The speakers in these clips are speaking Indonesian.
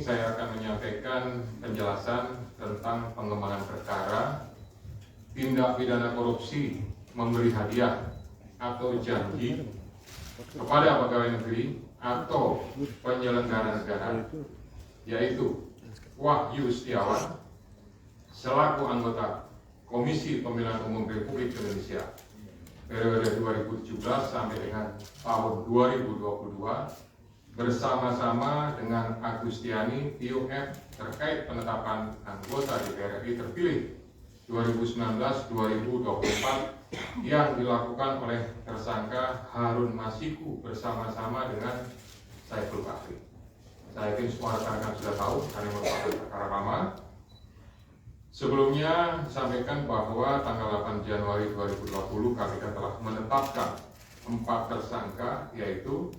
Saya akan menyampaikan penjelasan tentang pengembangan perkara tindak pidana korupsi memberi hadiah atau janji kepada pegawai negeri atau penyelenggara negara, yaitu Wahyu Setiawan selaku anggota Komisi Pemilihan Umum Republik Indonesia periode 2017 sampai dengan tahun 2022 bersama-sama dengan Agustiani POF terkait penetapan anggota DPR RI terpilih 2019-2024 yang dilakukan oleh tersangka Harun Masiku bersama-sama dengan Saiful Bahri. Saya yakin semua rekan-rekan sudah tahu karena merupakan perkara lama. Sebelumnya disampaikan bahwa tanggal 8 Januari 2020 KPK telah menetapkan 4 tersangka, yaitu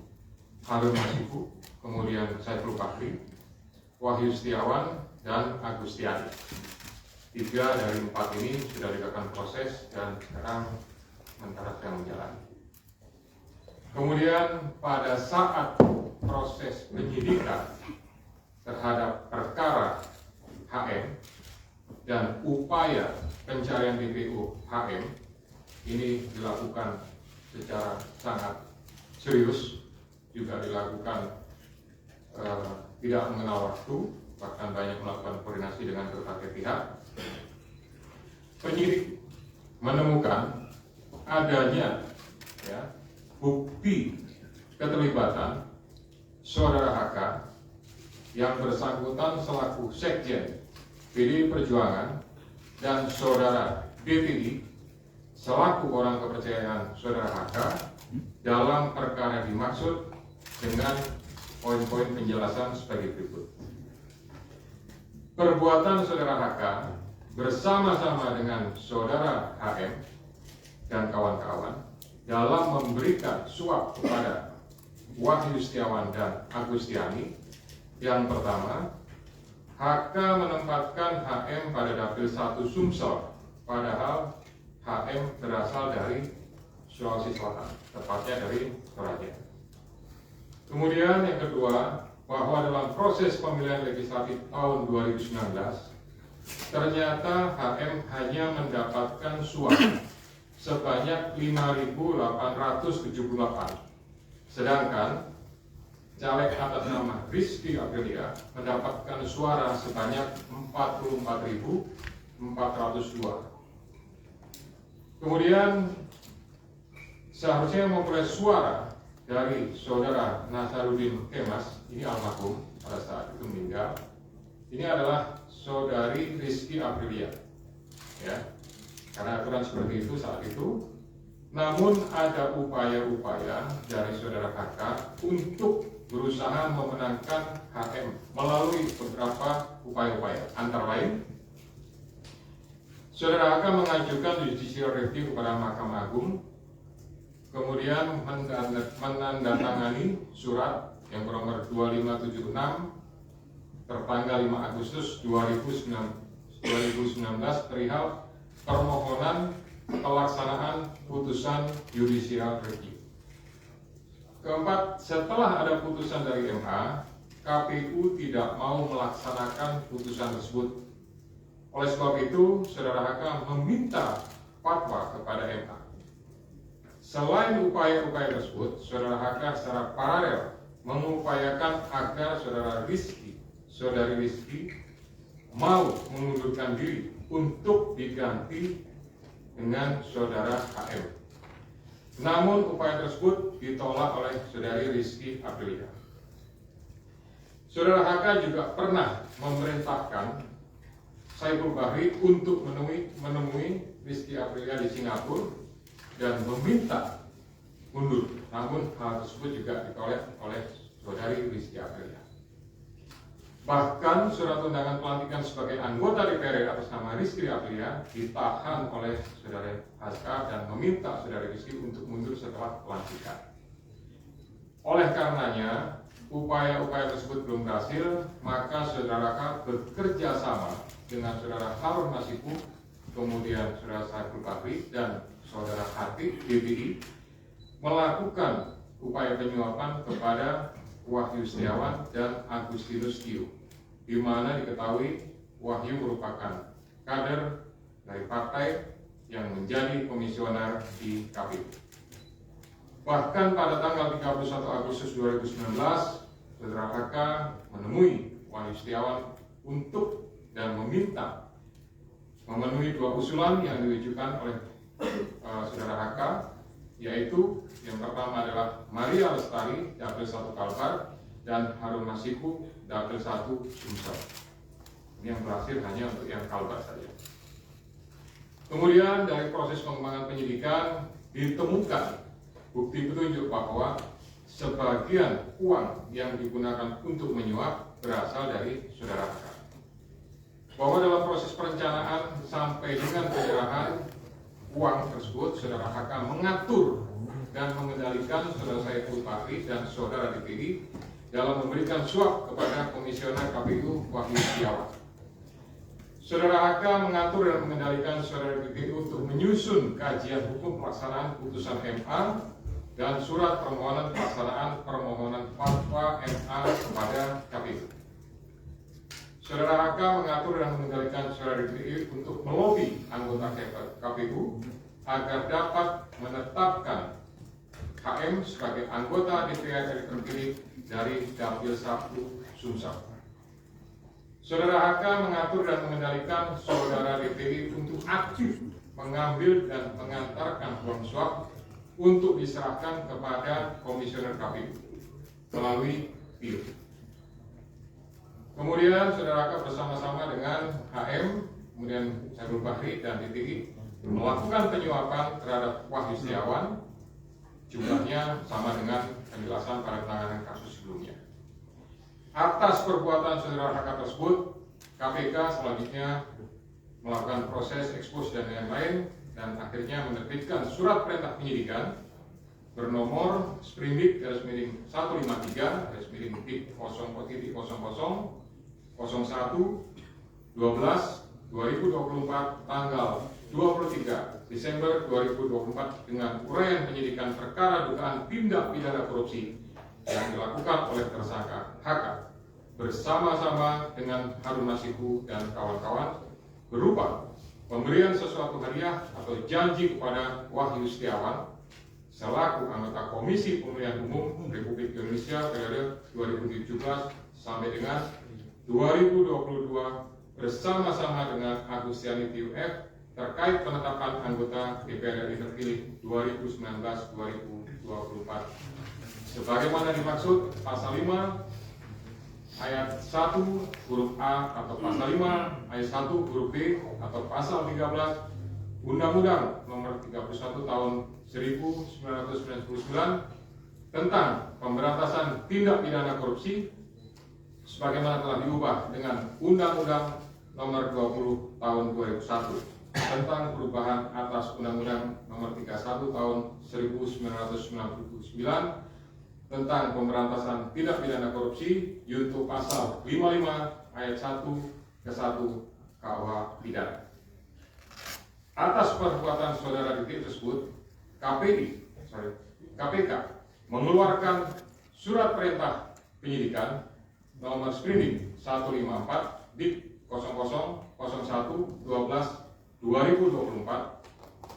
Harun Masiku, kemudian Saiful Bahri, Wahyu Setiawan, dan Agustiani. 3 dari 4 ini sudah dilakukan proses dan sekarang sementara sedang menjalani. Kemudian pada saat proses penyidikan terhadap perkara HM dan upaya pencarian DPO HM ini dilakukan secara sangat serius, juga dilakukan tidak mengenal waktu, bahkan banyak melakukan koordinasi dengan berbagai pihak. Penyidik menemukan adanya bukti keterlibatan saudara HK yang bersangkutan selaku Sekjen PDI Perjuangan dan saudara BPI selaku orang kepercayaan saudara HK dalam perkara dimaksud dengan poin-poin penjelasan sebagai berikut. Perbuatan saudara HK bersama-sama dengan saudara HM dan kawan-kawan dalam memberikan suap kepada Wahyu Setiawan dan Agustiani. Yang pertama, HK menempatkan HM pada dapil 1 Sumsel, padahal HM berasal dari Sulawesi Selatan, tepatnya dari Toraja. Kemudian yang kedua, bahwa dalam proses pemilihan legislatif tahun 2019, ternyata HM hanya mendapatkan suap sebanyak 5.878, sedangkan caleg atas nama Rizky Aprilia mendapatkan suara sebanyak 44.402. Kemudian seharusnya memperoleh suara dari saudara Nasaruddin Kemas, ini almarhum pada saat itu meninggal. Ini adalah saudari Rizky Aprilia, karena aturan seperti itu saat itu. Namun ada upaya-upaya dari saudara HK untuk berusaha memenangkan HM melalui beberapa upaya-upaya, antara lain saudara HK mengajukan judicial review kepada Mahkamah Agung, kemudian menandatangani surat yang bernomor 2576 tertanggal 5 Agustus 2019 perihal permohonan pelaksanaan putusan judicial review. Keempat, setelah ada putusan dari MA, KPU tidak mau melaksanakan putusan tersebut. Oleh sebab itu, saudara HK meminta fatwa kepada MA. Selain upaya-upaya tersebut, saudara HK secara paralel mengupayakan agar saudari Rizky mau mengundurkan diri untuk diganti dengan saudara HM. Namun upaya tersebut ditolak oleh saudari Rizky Aprilia. Saudara HK juga pernah memerintahkan Saiful Bahri untuk menemui Rizky Aprilia di Singapura dan meminta mundur. Namun hal tersebut juga ditolak oleh saudari Rizky Aprilia. Bahkan surat undangan pelantikan sebagai anggota DPR atas nama Rizky Aprilia ditahan oleh saudara HK dan meminta saudari Rizky untuk mundur setelah pelantikan. Oleh karenanya, upaya-upaya tersebut belum berhasil, maka saudara HK bekerja sama dengan saudara Harun Masiku, kemudian saudara Saiful Bahri dan saudara Hati BPI melakukan upaya penyuapan kepada Wahyu Setiawan dan Agustinus Tio di mana diketahui Wahyu merupakan kader dari partai yang menjadi komisioner di KPU. Bahkan pada tanggal 31 Agustus 2019, Saudara HK menemui Wahyu Setiawan untuk dan meminta memenuhi dua usulan yang diajukan oleh Saudara HK, yaitu yang pertama adalah Maria Lestari, Dapil 1 Kalbar, dan Harun Masiku, Dapil 1 Sumsel. Ini yang berhasil hanya untuk yang Kalbar saja. Kemudian dari proses pengembangan penyidikan ditemukan bukti petunjuk bahwa sebagian uang yang digunakan untuk menyuap berasal dari Saudara HK. Bahwa dalam proses perencanaan sampai dengan penyerahan uang tersebut, Saudara HK mengatur dan mengendalikan Saudara Saiful Bahri dan Saudara DPI dalam memberikan suap kepada Komisioner KPU Wahyu Setiawan. Saudara HK mengatur dan mengendalikan Saudara DPI untuk menyusun kajian hukum pelaksanaan putusan MA dan surat permohonan pelaksanaan permohonan fatwa MA kepada KPU. Saudara HK mengatur dan mengendalikan Saudara DPI untuk melobi anggota KPU agar dapat menetapkan HM sebagai anggota DPR terpilih dari Dapil 1 Sumsel. Saudara HK mengatur dan mengendalikan Saudara DPI untuk aktif mengambil dan mengantarkan uang suap untuk diserahkan kepada Komisioner KPU melalui PIL. Kemudian Saudara HK bersama-sama dengan HM, kemudian Saiful Bahri dan DPI melakukan penyuapan terhadap Wahyu Setiawan, jumlahnya sama dengan penjelasan pada penanganan kasus sebelumnya. Atas perbuatan Saudara HK tersebut, KPK selanjutnya melakukan proses ekspos dan lain-lain dan akhirnya menerbitkan surat perintah penyidikan bernomor Sprindik /153 /000001 12/2024 tanggal 23 Desember 2024 dengan uraian penyidikan perkara dugaan tindak pidana korupsi yang dilakukan oleh tersangka HK bersama-sama dengan Harun Masiku dan kawan-kawan berupa pemberian sesuatu hadiah atau janji kepada Wahyu Setiawan selaku anggota Komisi Pemilihan Umum Republik Indonesia periode 2017 sampai dengan 2022 bersama-sama dengan Agustiani TUF terkait penetapan anggota DPR RI terpilih 2019-2024 sebagaimana dimaksud pasal 5 ayat 1 huruf A atau pasal 5 ayat 1 huruf B atau pasal 13 Undang-Undang Nomor 31 Tahun 1999 tentang pemberantasan tindak pidana korupsi sebagaimana telah diubah dengan Undang-Undang Nomor 20 Tahun 2001 tentang perubahan atas Undang-Undang Nomor 31 Tahun 1999 tentang pemberantasan tindak pidana korupsi yaitu pasal 55 ayat 1 ke 1 KUH pidana. Atas perbuatan Saudara DPI tersebut, KPK mengeluarkan surat perintah penyidikan nomor Sprindik 154 DIP 0001/12/2024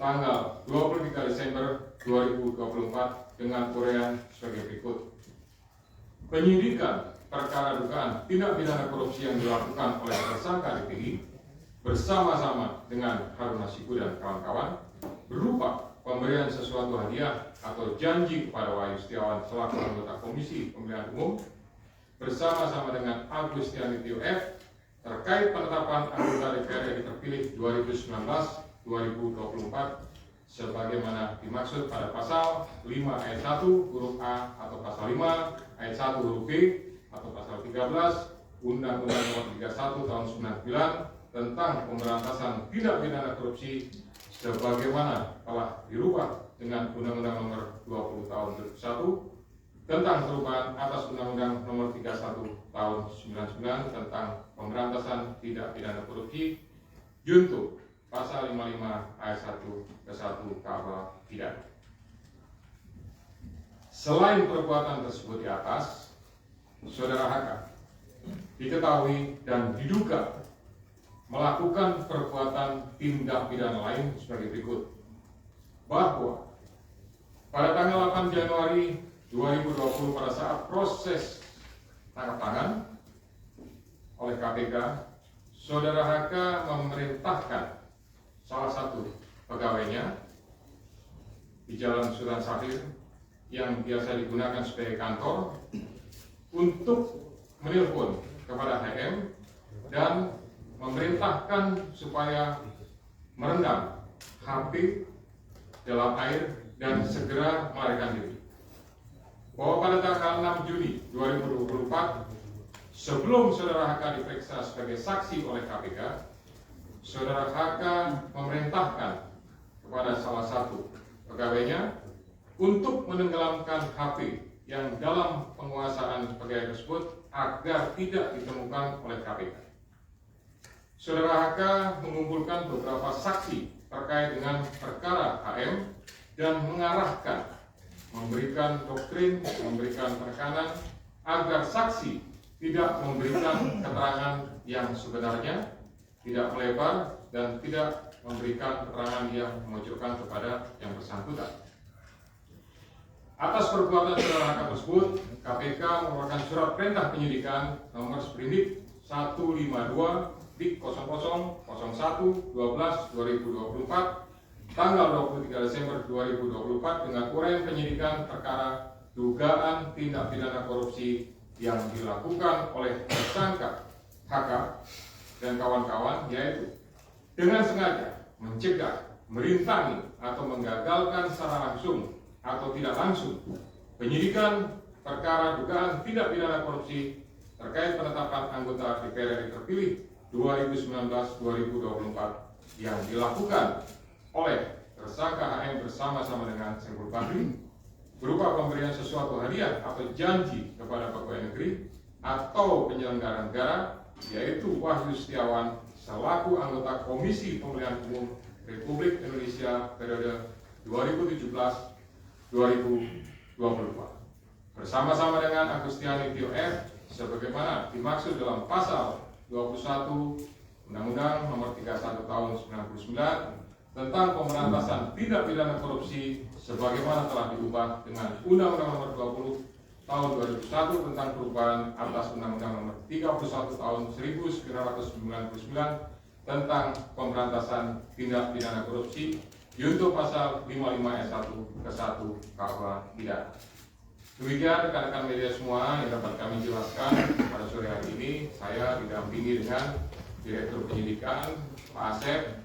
tanggal 23 Desember 2024 dengan uraian sebagai berikut. Penyidikan perkara dugaan tindak pidana korupsi yang dilakukan oleh tersangka DPI bersama-sama dengan Harun Masiku dan kawan-kawan berupa pemberian sesuatu hadiah atau janji kepada Wahyu Setiawan selaku anggota Komisi Pemilihan Umum bersama-sama dengan Agustiani TUF terkait penetapan anggota DPR RI terpilih 2019-2024 sebagaimana dimaksud pada pasal 5 ayat 1 huruf A atau pasal 5 ayat 1 huruf B atau pasal 13 Undang-Undang Nomor 31 Tahun 99 tentang pemberantasan tindak pidana korupsi sebagaimana telah dirubah dengan Undang-Undang Nomor 20 Tahun 2001 tentang perubahan atas Undang-Undang Nomor 31 Tahun 99 tentang pemberantasan tindak pidana korupsi junto pasal 55 ayat 1 ke 1 KUH pidana. Selain perbuatan tersebut di atas, Saudara HK diketahui dan diduga melakukan perbuatan tindak pidana lain sebagai berikut. Bahwa pada tanggal 8 Januari 2020 pada saat proses tangkap tangan oleh KPK, Saudara HK memerintahkan salah satu pegawainya di Jalan Sultan Syahrir yang biasa digunakan sebagai kantor untuk menelpon kepada HM dan memerintahkan supaya merendam HP dalam air dan segera melarikan diri. Bahwa pada tanggal 6 Juni 2024, sebelum Saudara HK diperiksa sebagai saksi oleh KPK, Saudara HK memerintahkan kepada salah satu pegawainya untuk menenggelamkan HP yang dalam penguasaan pegawai tersebut agar tidak ditemukan oleh KPK. Saudara HK mengumpulkan beberapa saksi terkait dengan perkara HM dan mengarahkan, memberikan doktrin, memberikan tekanan agar saksi tidak memberikan keterangan yang sebenarnya, tidak melebar, dan tidak memberikan keterangan yang memojokkan kepada yang bersangkutan. Atas perbuatan Saudara HK tersebut, KPK mengeluarkan surat perintah penyidikan nomor sprindik 152 0001/12/2024 tanggal 23 Desember 2024 dengan uraian penyidikan perkara dugaan tindak pidana korupsi yang dilakukan oleh tersangka HK dan kawan-kawan, yaitu dengan sengaja mencegah, merintangi, atau menggagalkan secara langsung atau tidak langsung penyidikan perkara dugaan tindak pidana korupsi terkait penetapan anggota DPR RI terpilih 2019-2024 yang dilakukan oleh tersangka HM bersama-sama dengan Sengkur Bakri berupa pemberian sesuatu hadiah atau janji kepada pegawai negeri atau penyelenggara negara, yaitu Wahyu Setiawan selaku anggota Komisi Pemilihan Umum Republik Indonesia periode 2017-2024 bersama-sama dengan Agustiani Tio F sebagaimana dimaksud dalam pasal 21 Undang-Undang Nomor 31 Tahun 99 tentang pemberantasan tindak pidana korupsi sebagaimana telah diubah dengan Undang-Undang Nomor 20 Tahun 2001 tentang perubahan atas Undang-Undang Nomor 31 Tahun 1999 tentang pemberantasan tindak pidana korupsi junto pasal 55 ayat 1 ke 1 KUH pidana. Demikian rekan-rekan media semua yang dapat kami jelaskan pada sore hari ini. Saya didampingi dengan Direktur Penyidikan Pak Asep.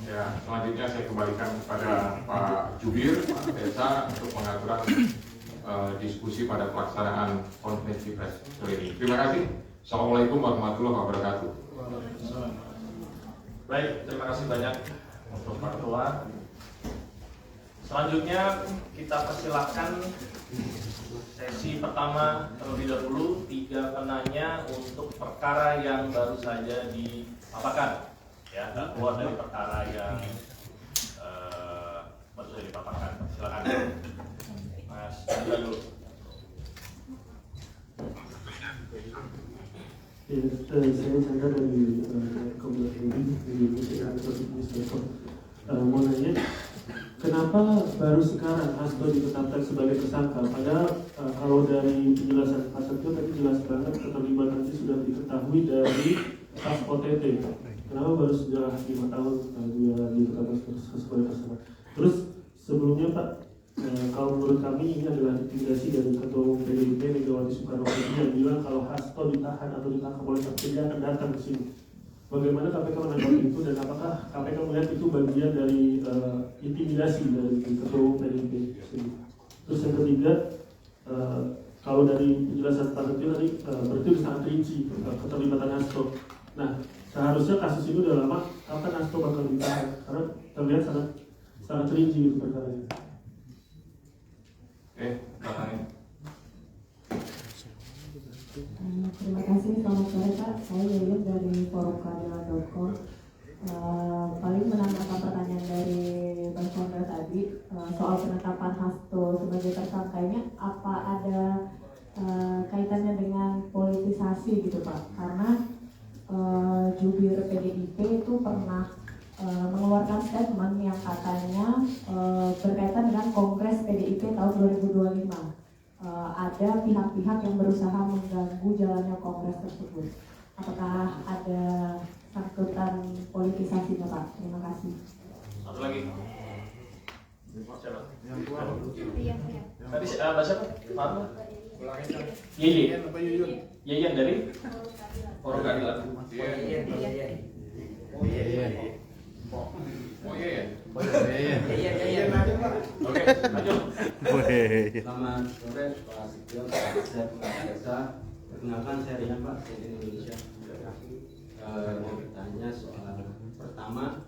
Ya, selanjutnya saya kembalikan kepada Pak Jubir, Pak Desa untuk pengaturan diskusi pada pelaksanaan konferensi pers sore ini. Terima kasih. Assalamualaikum warahmatullahi wabarakatuh. Baik, terima kasih banyak untuk Pak Ketua. Selanjutnya kita persilakan sesi pertama terlebih dahulu 3 penanya untuk perkara yang baru saja dipaparkan, ya, keluar dari perkara yang baru saja dipaparkan. Silakan, Mas Chandra dulu. Saya Chandra dari Komunitas di PCA mau nanya, kenapa baru sekarang Hasto ditetapkan sebagai tersangka? Padahal kalau dari penjelasan Pak Setio tadi jelas banget keterlibatan itu sudah diketahui dari kas OTT. Kenapa baru setelah 5 tahun dia ditetapkan sebagai tersangka? Terus sebelumnya Pak, kalau menurut kami ini adalah intimidasi dari Ketua Umum PDIP Megawati Soekarno Putri yang bilang kalau Hasto ditahan atau ditangkap oleh KPK dia akan datang ke sini. Bagaimana KPK menanggapi itu dan apakah KPK melihat itu bagian dari intimidasi dari Ketua Umum PDIP? Terus yang ketiga, kalau dari penjelasan Pak Setio tadi berarti sangat rinci keterlibatan Hasto. Nah, seharusnya kasus ini udah lama, kapan Hasto bakal ditahan? Karena terlihat sangat rinci gitu perkaranya. Katanya. Terima kasih, selamat sore Pak. Saya Yuyun dari forumkeadilan.com. Paling menambahkan pertanyaan dari Pak Chandra tadi soal penetapan Hasto sebagai tersangkanya, apa ada kaitannya dengan politisasi gitu Pak, karena jubir PDIP itu pernah mengeluarkan statement yang katanya berkaitan dengan Kongres PDIP tahun 2025. Ada pihak-pihak yang berusaha mengganggu jalannya Kongres tersebut. Apakah ada sangkutan politisasinya Pak? Terima kasih. Satu lagi. Siapa? Iya. Tadi siapa? Farma? Yeyen. Yeyen dari Forum Keadilan. Oh iya. Oke, lanjut. Selamat sore Pak Setio, Pak Asep, Pak Desa. Perkenalkan saya Rian Pak, dari Indonesia. Mau bertanya soal pertama,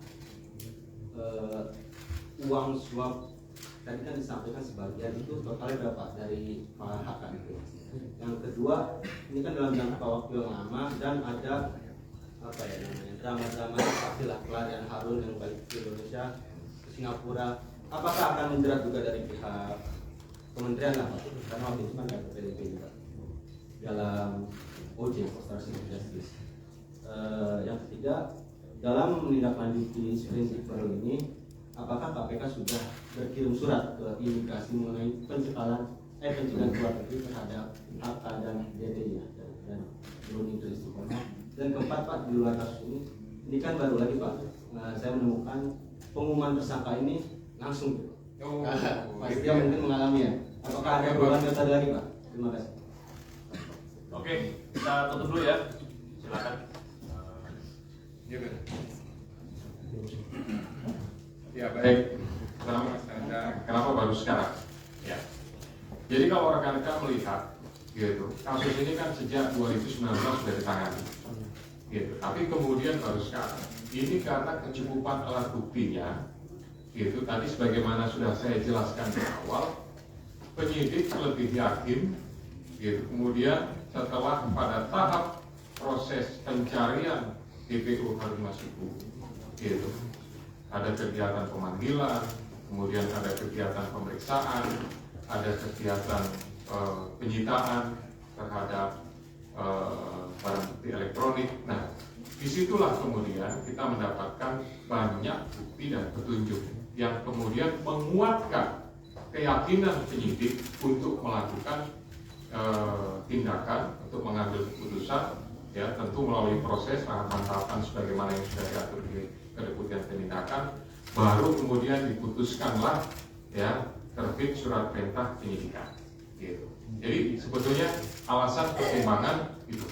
uang suap tadi kan disampaikan sebagian itu totalnya berapa dari Pak Hakan itu. Yang kedua, ini kan dalam jangka waktu yang lama dan ada apa ya namanya drama-drama seperti lah pelarian Harun yang balik ke Indonesia ke Singapura. Apakah akan menjerat juga dari pihak kementerian lah Pak? Karena waktu itu kan ada PDP juga dalam OJ, Obstruction of Justice. Yang ketiga, dalam menindaklanjuti prinsip baru ini, apakah KPK sudah berkirim surat ke imigrasi mengenai pencegahan keluar negeri terhadap HK dan DD ya dan belum itu istiqomah. Dan keempat Pak, di luar kasus ini kan baru lagi Pak, saya menemukan pengumuman tersangka ini langsung gitu. Mas Dia mungkin mengalami ya. Apakah ada perubahan metode lagi Pak? Terima kasih. Oke, kita tutup dulu ya. Silakan. Ya baik. Kenapa baru sekarang? Ya. Jadi kalau rekan-rekan melihat, gitu, kasus ini kan sejak 2019 sudah ditangani, gitu. Tapi kemudian baru sekarang. Ini karena kecukupan alat buktinya, gitu. Tadi sebagaimana sudah saya jelaskan di awal, penyidik lebih yakin, gitu. Kemudian setelah pada tahap proses pencarian DPO Harun Masiku, gitu. Ada kegiatan pemanggilan, kemudian ada kegiatan pemeriksaan, ada kegiatan penyitaan terhadap barang bukti elektronik. Nah, disitulah kemudian kita mendapatkan banyak bukti dan petunjuk yang kemudian menguatkan keyakinan penyidik untuk melakukan tindakan, untuk mengambil keputusan, ya tentu melalui proses tahapan-tahapan sebagaimana yang sudah diatur di Kedeputian Penindakan, baru kemudian diputuskanlah ya terbit surat perintah penyidikan. Gitu. Jadi sebetulnya alasan pertimbangan itu.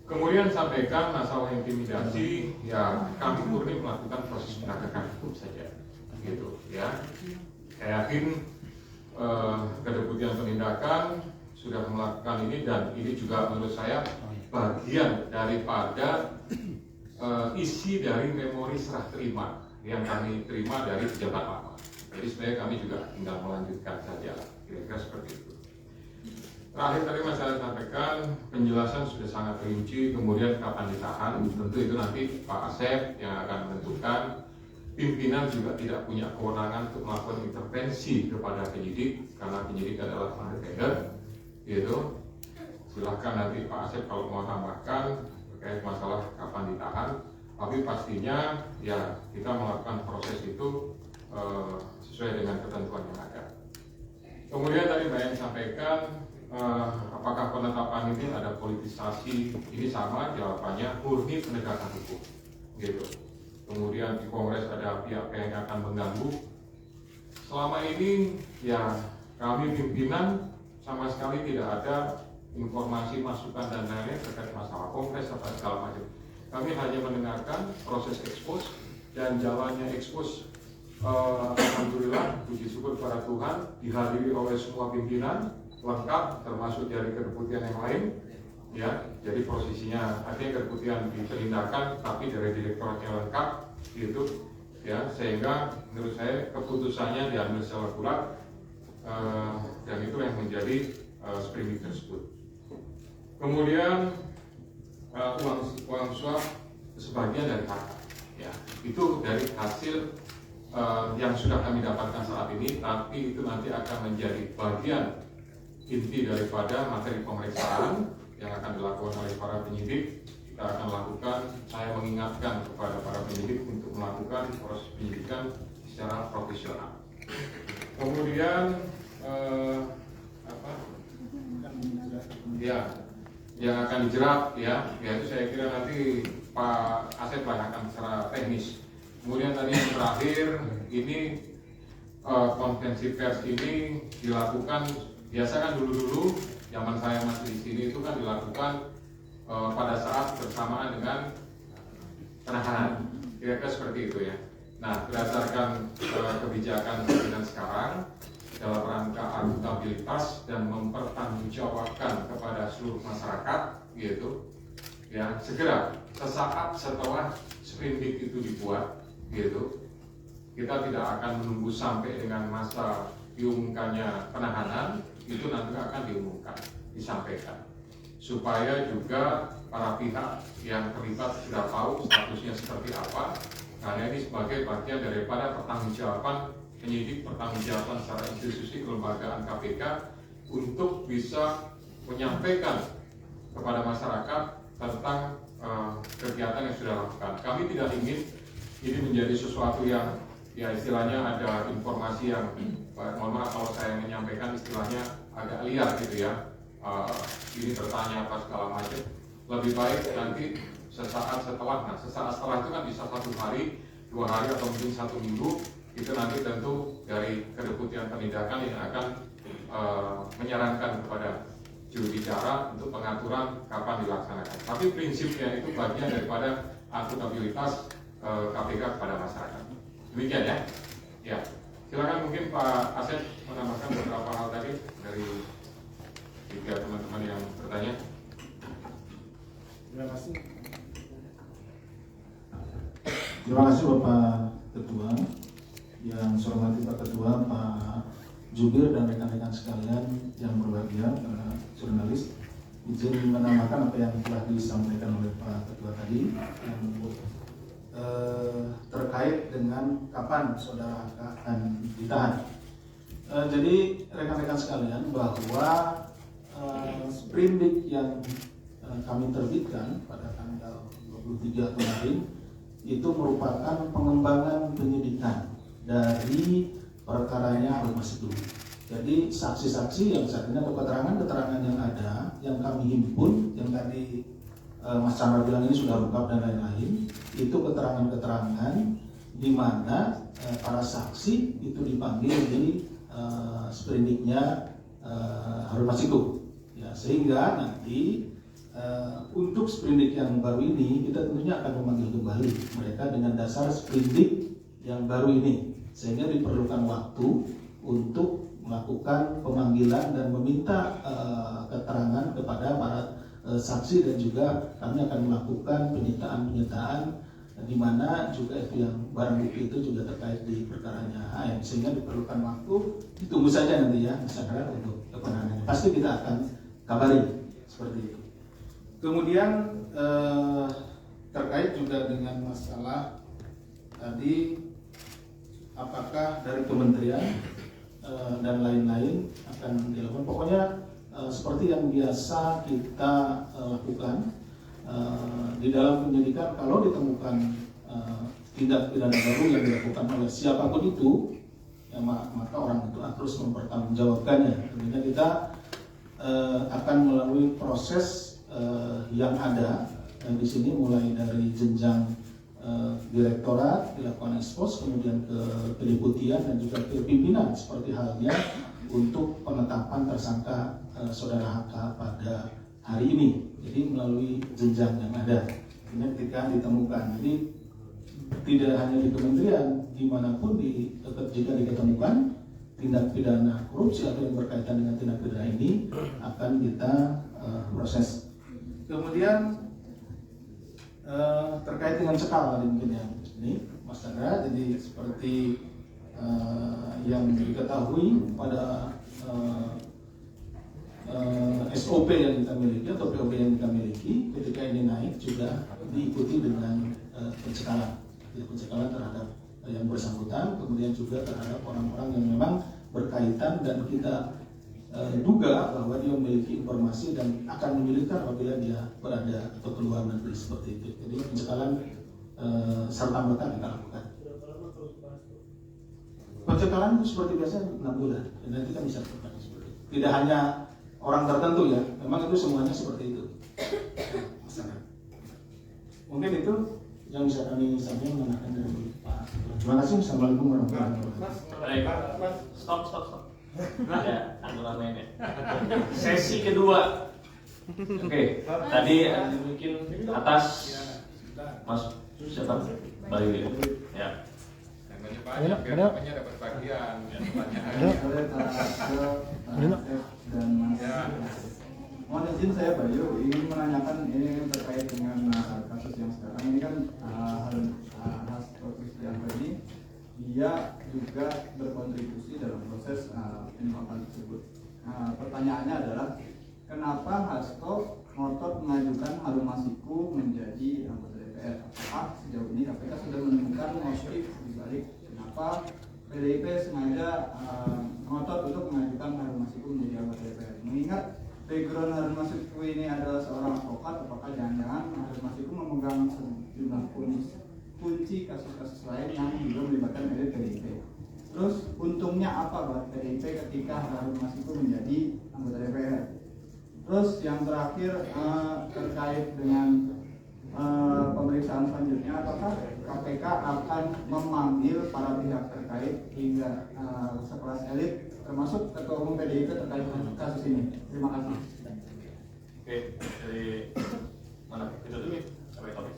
Kemudian sampaikan masalah intimidasi, ya kami murni melakukan proses penegakan hukum saja, gitu ya. Saya yakin Kedeputian Penindakan sudah melakukan ini dan ini juga menurut saya bagian daripada isi dari memori serah terima yang kami terima dari pejabat lama. Jadi sebenarnya kami juga tinggal melanjutkan saja, kira-kira seperti itu. Terakhir tadi saya sampaikan penjelasan sudah sangat rinci, kemudian kapan ditahan, tentu itu nanti Pak Asep yang akan menentukan. Pimpinan juga tidak punya kewenangan untuk melakukan intervensi kepada penyidik karena penyidik adalah independen, gitu. Silahkan nanti Pak Asep kalau mau tambahkan terkait masalah kapan ditahan, tapi pastinya ya kita melakukan proses itu sesuai dengan ketentuan yang ada. Kemudian tadi Mbak yang sampaikan apakah penetapan ini ada politisasi? Ini sama jawabannya murni penegakan hukum, gitu. Kemudian di Kongres ada pihak yang akan mengganggu. Selama ini ya kami pimpinan sama sekali tidak ada informasi, masukan dan lain-lain terkait masalah Kongres atau segala macam. Kami hanya mendengarkan proses ekspos dan jalannya ekspos. Alhamdulillah, puji syukur kepada Tuhan dihadiri oleh semua pimpinan lengkap, termasuk dari kedeputian yang lain. Ya, jadi posisinya artinya kedeputian di penindakan, tapi dari direktoratnya lengkap, gitu. Ya, sehingga menurut saya keputusannya diambil secara akurat dan itu yang menjadi sprindik tersebut. Kemudian uang suap sebagian dari harta, ya itu dari hasil yang sudah kami dapatkan saat ini, tapi itu nanti akan menjadi bagian inti daripada materi pemeriksaan yang akan dilakukan oleh para penyidik. Kita akan lakukan, saya mengingatkan kepada para penyidik untuk melakukan proses penyidikan secara profesional. Kemudian yang akan dijerat itu saya kira nanti Pak Asep lah akan secara teknis. Kemudian tadi yang terakhir ini konferensi pers ini dilakukan, biasa kan dulu zaman saya masih di sini itu kan dilakukan pada saat bersamaan dengan penahanan, kira-kira seperti itu ya. Nah, berdasarkan kebijakan pimpinan sekarang dalam rangka akuntabilitas dan mempertanggungjawabkan kepada seluruh masyarakat, gitu, ya segera sesaat setelah sprindik itu dibuat, gitu, kita tidak akan menunggu sampai dengan masa diumumkannya penahanan, itu nanti akan diumumkan, disampaikan, supaya juga para pihak yang terlibat sudah tahu statusnya seperti apa, karena ini sebagai bagian daripada pertanggungjawaban penyidik, pertanggungjawaban secara institusi kelembagaan KPK untuk bisa menyampaikan kepada masyarakat tentang kegiatan yang sudah dilakukan. Kami tidak ingin ini menjadi sesuatu yang ya istilahnya ada informasi yang mohon maaf kalau saya menyampaikan istilahnya agak liar gitu ya. Ini bertanya apa segala macam, lebih baik nanti sesaat setelah itu kan bisa 1 hari, 2 hari atau mungkin 1 minggu, itu nanti tentu dari kedeputian penindakan yang akan menyarankan kepada juru bicara untuk pengaturan kapan dilaksanakan. Tapi prinsipnya itu bagian daripada akuntabilitas KPK kepada masyarakat. Demikian ya. Ya, silakan mungkin Pak Asep menambahkan beberapa hal tadi dari 3 teman-teman yang bertanya. Terima kasih. Terima kasih Bapak Ketua. Yang saya hormati Pak Ketua, Pak Jubir dan rekan-rekan sekalian yang berbahagia, para jurnalis. Izin menambahkan apa yang telah disampaikan oleh Pak Ketua tadi yang terkait dengan kapan saudara akan ditahan. Jadi rekan-rekan sekalian, bahwa sprindik yang kami terbitkan pada tanggal 23 kemarin itu merupakan pengembangan penyidikan dari perkaranya Harun Masiku. Jadi saksi-saksi yang saat ini atau keterangan-keterangan yang ada yang kami himpun, yang tadi Mas Chandra bilang ini sudah lengkap dan lain-lain, itu keterangan-keterangan di mana para saksi itu dipanggil di sprindiknya Harun Masiku. Ya, sehingga nanti untuk sprindik yang baru ini kita tentunya akan memanggil kembali mereka dengan dasar sprindik yang baru ini, sehingga diperlukan waktu untuk melakukan pemanggilan dan meminta keterangan kepada para saksi, dan juga kami akan melakukan penyitaan di mana juga itu yang barang bukti itu juga terkait di perkaranya HM, sehingga diperlukan waktu. Ditunggu saja nanti ya misalkan untuk penanganannya, pasti kita akan kabari seperti itu. Kemudian terkait juga dengan masalah tadi, apakah dari kementerian dan lain-lain akan dilakukan. Pokoknya seperti yang biasa kita lakukan di dalam penyidikan, kalau ditemukan tindak pidana baru yang dilakukan oleh siapapun itu, ya, maka orang itu harus mempertanggungjawabkannya. Tentunya kita akan melalui proses yang ada di sini, mulai dari jenjang direktorat dilakukan ekspos, kemudian ke kedeputian dan juga ke pimpinan, seperti halnya untuk penetapan tersangka saudara HK pada hari ini. Jadi melalui jenjang yang ada, ini ketika ditemukan, jadi tidak hanya di kementerian, dimanapun jika diketemukan tindak pidana korupsi atau yang berkaitan dengan tindak pidana ini akan kita proses. Kemudian terkait dengan cekal tadi mungkin yang ini Mas Chandra, jadi seperti yang diketahui pada SOP yang kita miliki atau POP yang kita miliki, ketika ini naik juga diikuti dengan pencekalan terhadap yang bersangkutan, kemudian juga terhadap orang-orang yang memang berkaitan dan kita duga bahwa dia memiliki informasi dan akan menyulitkan apabila dia berada atau keluar negeri seperti itu. Jadi pencekalan serta-merta kita lakukan. Pencekalan itu seperti biasa 6 bulan dan nanti kita bisa lakukan seperti itu. Tidak hanya orang tertentu ya, memang itu semuanya seperti itu. Mungkin itu yang bisa kami sampaikan mengenai dari Pak. Terima kasih. Assalamualaikum warahmatullahi wabarakatuh. Baik, stop. Ya, aturan mainnya. Sesi kedua. Oke, tadi mungkin atas Mas siapa? Bayu ya. Namanya banyak, biar namanya dapat bagian. Dan Mas. Mohon izin saya Bayu ingin menanyakan ini terkait dengan kasus yang sekarang ini kan Hasto Kristianto ini dia juga berkontribusi dalam proses penyuapan tersebut. Pertanyaannya adalah kenapa Hasto ngotot mengajukan Harun Masiku menjadi anggota DPR? Apakah sejauh ini KPK sudah menemukan motif di balik kenapa PDIP sengaja ngotot untuk mengajukan Harun Masiku menjadi anggota DPR? Mengingat background Harun Masiku ini adalah seorang advokat, apakah jangan-jangan Harun Masiku memegang sejumlah kunci kasus-kasus lain yang juga melibatkan elit PDIP? Terus untungnya apa buat PDIP ketika Harun Masiku menjadi anggota DPR? Terus yang terakhir terkait dengan pemeriksaan selanjutnya, apakah KPK akan memanggil para pihak terkait hingga sekelas elit termasuk Ketua Umum PDIP terkait kasus ini? Terima kasih. Oke, dari mana? Itu dulu. Sampai topik.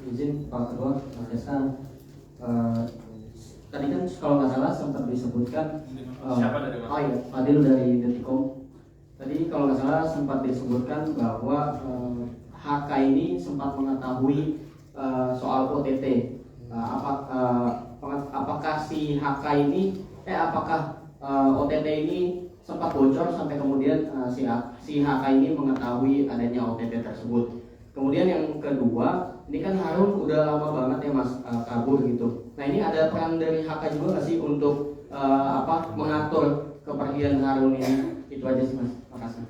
Izin Pak Ketua, Mas Desa. Tadi kan kalau nggak salah sempat disebutkan Siapa dari Mas? Oh iya, Fadil dari Detikom. Tadi kalau nggak salah sempat disebutkan bahwa HK ini sempat mengetahui soal OTT. Apakah si HK ini, apakah OTT ini sempat bocor sampai kemudian si HK ini mengetahui adanya OTT tersebut. Kemudian yang kedua, ini kan Harun udah lama banget ya Mas kabur gitu. Nah ini ada peran dari HK juga nggak sih untuk mengatur kepergian Harun ini? Itu aja sih Mas. Makasih.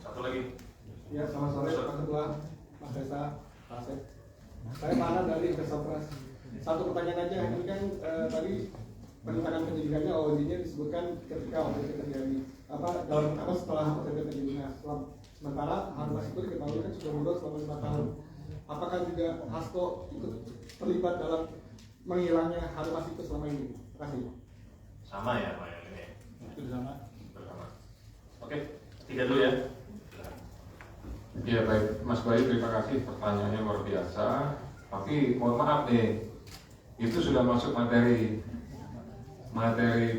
Satu lagi. Ya, selamat sore Pak Ketua, Mas Desa, Pak Asep. Saya Pak dari Kesopras. Satu pertanyaan aja, ini kan tadi penanganan penyidikannya OJT disebutkan ketika OTT terjadi setelah OTT terjadi. Nah, sementara Harun Masiku diketahui kan sudah mundur selama 5 tahun. Apakah juga Hasto ikut terlibat dalam menghilangnya Harun Masiku selama ini? Terima kasih. Sama ya Pak ini. Bersama. Oke, 3 dulu ya. Ya baik, Mas Bayu, terima kasih, pertanyaannya luar biasa. Tapi mohon maaf nih, itu sudah masuk materi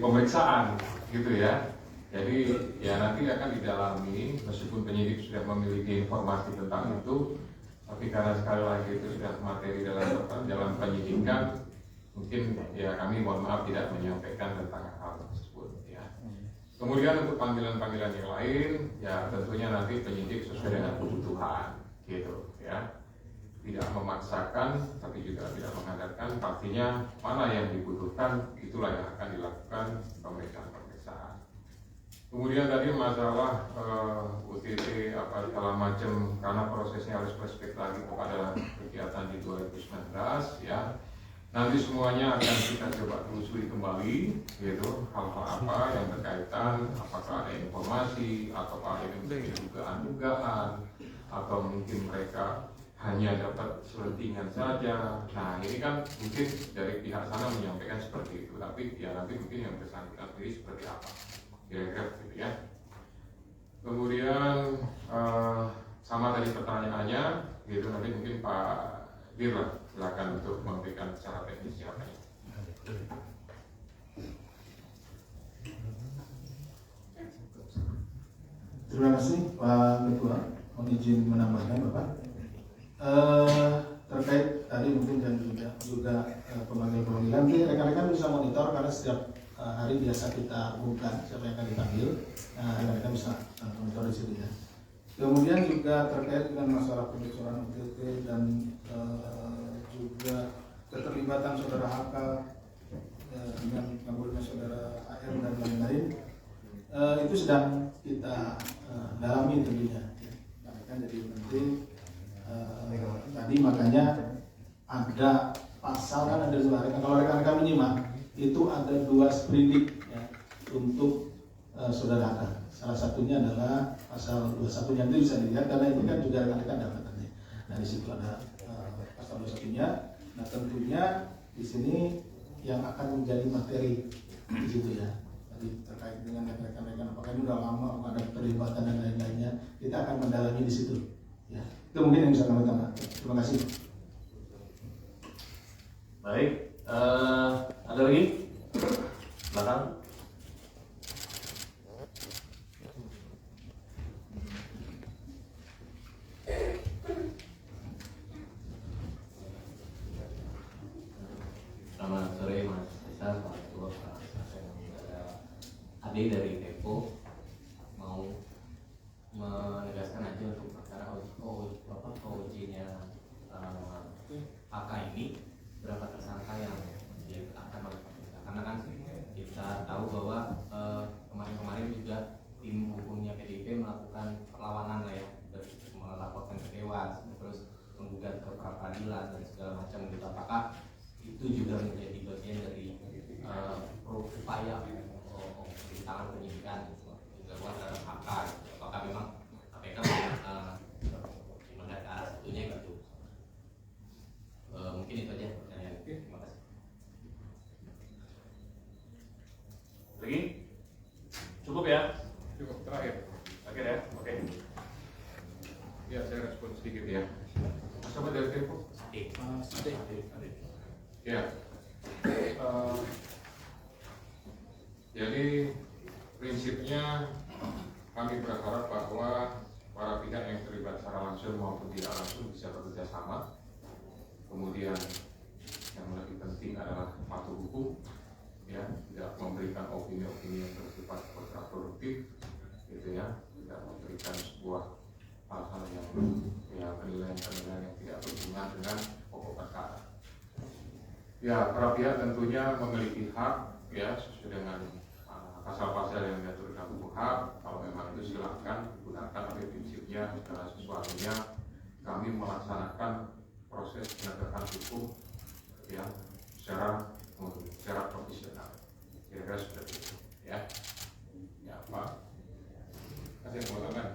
pemeriksaan gitu ya. Jadi ya nanti akan didalami, meskipun penyidik sudah memiliki informasi tentang itu, tapi karena sekali lagi itu sudah materi dalam penyidikan, mungkin ya kami mohon maaf tidak menyampaikan tentang hal tersebut ya. Kemudian untuk panggilan-panggilan yang lain, ya tentunya nanti penyidik sesuai dengan kebutuhan, gitu ya. Tidak memaksakan, tapi juga tidak mengandalkan. Pastinya mana yang dibutuhkan, itulah yang akan dilakukan pemeriksaan. Kemudian tadi masalah UTT segala macam, karena prosesnya harus flashback lagi kepada kegiatan di 2019 ya. Nanti semuanya akan kita coba telusuri kembali, gitu, hal-hal apa yang berkaitan, apakah ada informasi, atau ada dugaan-dugaan, atau mungkin mereka hanya dapat selentingan saja. Nah ini kan mungkin dari pihak sana menyampaikan seperti itu, tapi ya nanti mungkin yang bersangkutan sendiri seperti apa, kira-kira gitu ya. Kemudian sama tadi pertanyaannya, gitu, nanti mungkin Pak Dirla silakan untuk memberikan secara teknis jawabannya. Terima kasih Pak Ketua. Mohon izin menambahkan Bapak. Terkait tadi mungkin dan juga pemanggilan-pemanggilan, nanti rekan-rekan bisa monitor karena setiap hari biasa kita umumkan siapa yang akan dipanggil. Rekan-rekan bisa monitor di situ ya. Kemudian juga terkait dengan masalah pembocoran OTT dan juga keterlibatan saudara HK dengan kabulnya saudara AR dan lain-lain, itu sedang kita dalami tentunya. Kan jadi nanti tadi makanya ada pasal, kan ada dua, kalau rekan-rekan menyimak itu ada 2 sprindik ya, untuk saudara HK. Salah satunya adalah pasal 21-nya, itu bisa dilihat karena ini kan juga rekan-rekan dapatannya. Nah di situ ada pasal 21-nya. Nah tentunya di sini yang akan menjadi materi di situ ya. Tadi terkait dengan rekan-rekan apakah ini udah lama, apakah ada keterlibatan dan lain-lainnya, kita akan mendalami di situ. Ya, itu mungkin yang bisa kami tambahkan. Terima kasih. Baik, ada lagi? Belakang. Selamat sore Mas Rizal, Pak Ketua, Pak Ade dari Tempo. Mau menegaskan aja untuk perkara OJ-nya AK ini, berapa tersangka yang akan melakukan, karena kan kita tahu bahwa kemarin-kemarin juga tim hukumnya PDIP melakukan perlawanan lah ya, melaporkan ke Dewas, terus menggugat ke pra-peradilan dan segala macam gitu. Apakah itu juga menjadi bagian dari upaya perintangan penyidikan dilakukan terhadap AK? Apakah memang KPK melihat ke arah satunya gitu? Mungkin itu aja pertanyaan. Terima kasih. Lagi? Cukup ya? Cukup, terakhir ya, oke. Ya, saya respon sedikit ya. Mas Sobat dari Tempo. Ya, jadi prinsipnya kami berharap bahwa para pihak yang terlibat secara langsung maupun tidak langsung bisa bekerja sama. Kemudian yang lebih penting adalah patuh hukum, ya, tidak memberikan opini-opini yang bersifat kontraproduktif, gitu ya, tidak memberikan sebuah hal-hal yang penilaian-penilaian yang tidak berhubungan dengan pokok perkara. Ya, para pihak tentunya memiliki hak ya sesuai dengan pasal-pasal yang diatur dalam hukum hak. Kalau memang itu silakan digunakan, tapi prinsipnya segala sesuatunya kami melaksanakan proses penegakan hukum ya secara profesional. Kira-kira seperti itu ya. Ya Pak, kasih yang mau tambahkan?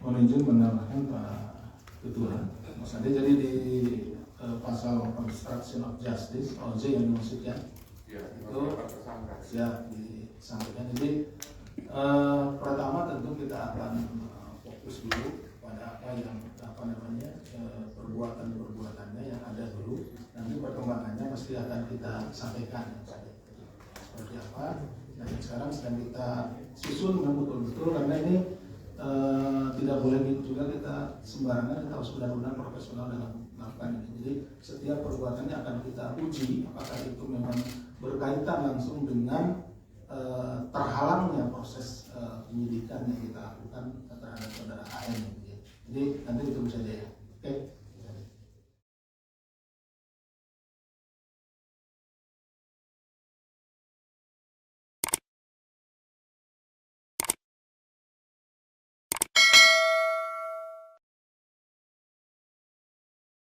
Mohon izin menambahkan Pak Ketua. Mas Ade, jadi di pasal obstruction of justice OJ yang dimaksudkan Ya, itu siap disampaikan. Jadi pertama tentu kita akan fokus dulu pada apa yang perbuatan-perbuatannya yang ada dulu. Nanti perkembangannya pasti akan kita sampaikan seperti apa. Nah sekarang sedang kita susun dengan betul-betul karena ini tidak boleh juga kita sembarangan, kita harus benar-benar profesional dalam melakukan ini. Jadi setiap perbuatannya akan kita uji apakah itu memang berkaitan langsung dengan terhalangnya proses penyidikan yang kita lakukan terhadap saudara AM. Jadi nanti itu saja ya.